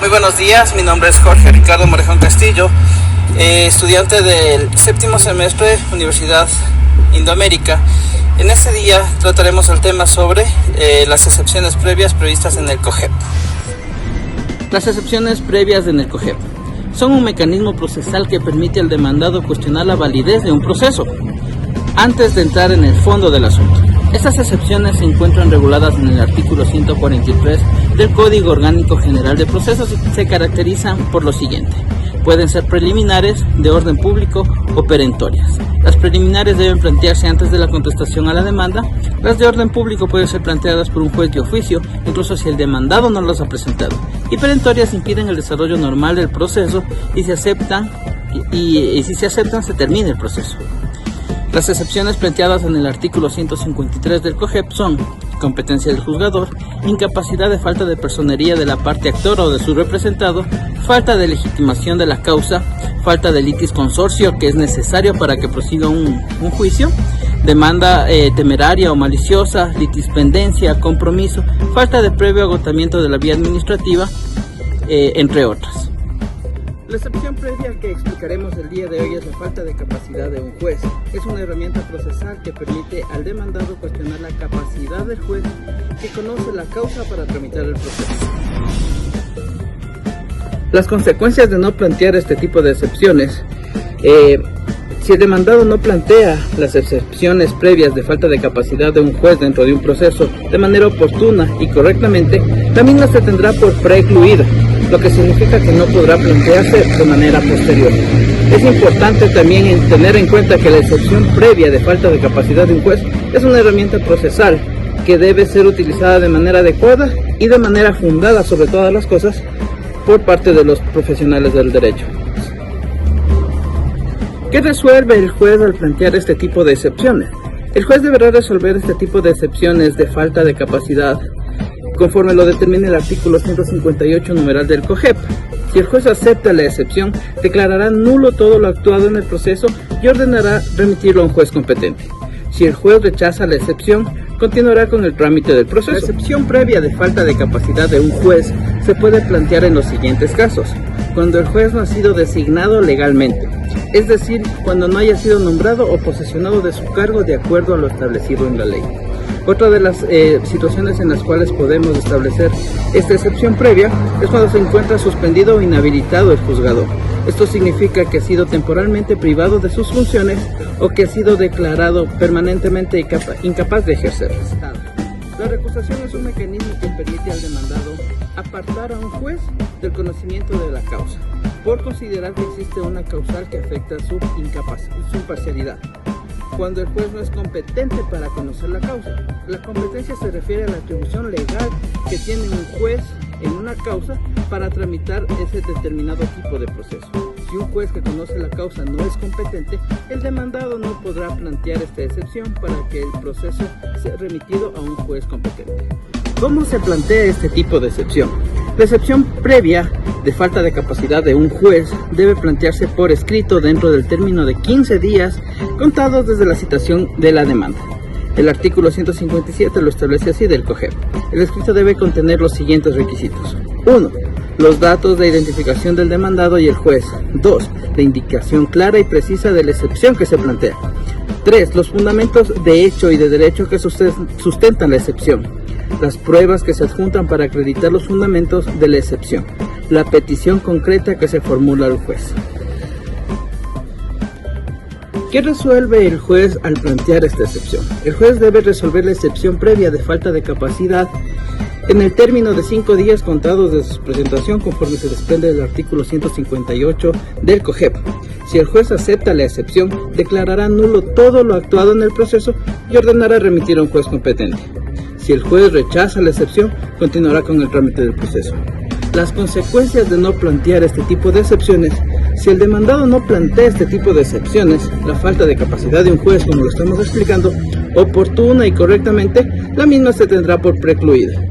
Muy buenos días, mi nombre es Jorge Ricardo Morejón Castillo, estudiante del séptimo semestre Universidad Indoamérica. En este día trataremos el tema sobre las excepciones previas previstas en el COGEP. Las excepciones previas en el COGEP son un mecanismo procesal que permite al demandado cuestionar la validez de un proceso antes de entrar en el fondo del asunto. Estas excepciones se encuentran reguladas en el artículo 143 del Código Orgánico General de Procesos y se caracterizan por lo siguiente. Pueden ser preliminares, de orden público o perentorias. Las preliminares deben plantearse antes de la contestación a la demanda. Las de orden público pueden ser planteadas por un juez de oficio, incluso si el demandado no las ha presentado. Y perentorias impiden el desarrollo normal del proceso y si se aceptan se termina el proceso. Las excepciones planteadas en el artículo 153 del COGEP son competencia del juzgador, incapacidad de falta de personería de la parte actora o de su representado, falta de legitimación de la causa, falta de litis consorcio que es necesario para que prosiga un juicio, demanda temeraria o maliciosa, litispendencia, compromiso, falta de previo agotamiento de la vía administrativa, entre otras. La excepción previa que explicaremos el día de hoy es la falta de capacidad de un juez. Es una herramienta procesal que permite al demandado cuestionar la capacidad del juez que conoce la causa para tramitar el proceso. Las consecuencias de no plantear este tipo de excepciones. Si el demandado no plantea las excepciones previas de falta de capacidad de un juez dentro de un proceso de manera oportuna y correctamente, la misma se tendrá por precluida, lo que significa que no podrá plantearse de manera posterior. Es importante también tener en cuenta que la excepción previa de falta de capacidad de un juez es una herramienta procesal que debe ser utilizada de manera adecuada y de manera fundada sobre todas las cosas por parte de los profesionales del derecho. ¿Qué resuelve el juez al plantear este tipo de excepciones? El juez deberá resolver este tipo de excepciones de falta de capacidad conforme lo determina el artículo 158 numeral del COGEP. Si el juez acepta la excepción, declarará nulo todo lo actuado en el proceso y ordenará remitirlo a un juez competente. Si el juez rechaza la excepción, continuará con el trámite del proceso. La excepción previa de falta de capacidad de un juez se puede plantear en los siguientes casos: cuando el juez no ha sido designado legalmente, es decir, cuando no haya sido nombrado o posesionado de su cargo de acuerdo a lo establecido en la ley. Otra de las situaciones en las cuales podemos establecer esta excepción previa es cuando se encuentra suspendido o inhabilitado el juzgador. Esto significa que ha sido temporalmente privado de sus funciones o que ha sido declarado permanentemente incapaz de ejercerlas. La recusación es un mecanismo que permite al demandado apartar a un juez del conocimiento de la causa, por considerar que existe una causal que afecta su imparcialidad. Cuando el juez no es competente para conocer la causa. La competencia se refiere a la atribución legal que tiene un juez en una causa para tramitar ese determinado tipo de proceso. Si un juez que conoce la causa no es competente, el demandado no podrá plantear esta excepción para que el proceso sea remitido a un juez competente. ¿Cómo se plantea este tipo de excepción? La excepción previa de falta de capacidad de un juez debe plantearse por escrito dentro del término de 15 días contados desde la citación de la demanda. El artículo 157 lo establece así del COGEP. El escrito debe contener los siguientes requisitos. 1. Los datos de identificación del demandado y el juez. 2. La indicación clara y precisa de la excepción que se plantea. 3. Los fundamentos de hecho y de derecho que sustentan la excepción. Las pruebas que se adjuntan para acreditar los fundamentos de la excepción. La petición concreta que se formula al juez. ¿Qué resuelve el juez al plantear esta excepción? El juez debe resolver la excepción previa de falta de capacidad en el término de 5 días contados de su presentación, conforme se desprende del artículo 158 del COGEP. Si el juez acepta la excepción, declarará nulo todo lo actuado en el proceso y ordenará remitir a un juez competente. Si el juez rechaza la excepción, continuará con el trámite del proceso. Las consecuencias de no plantear este tipo de excepciones. Si el demandado no plantea este tipo de excepciones, la falta de capacidad de un juez, como lo estamos explicando, oportuna y correctamente, la misma se tendrá por precluida.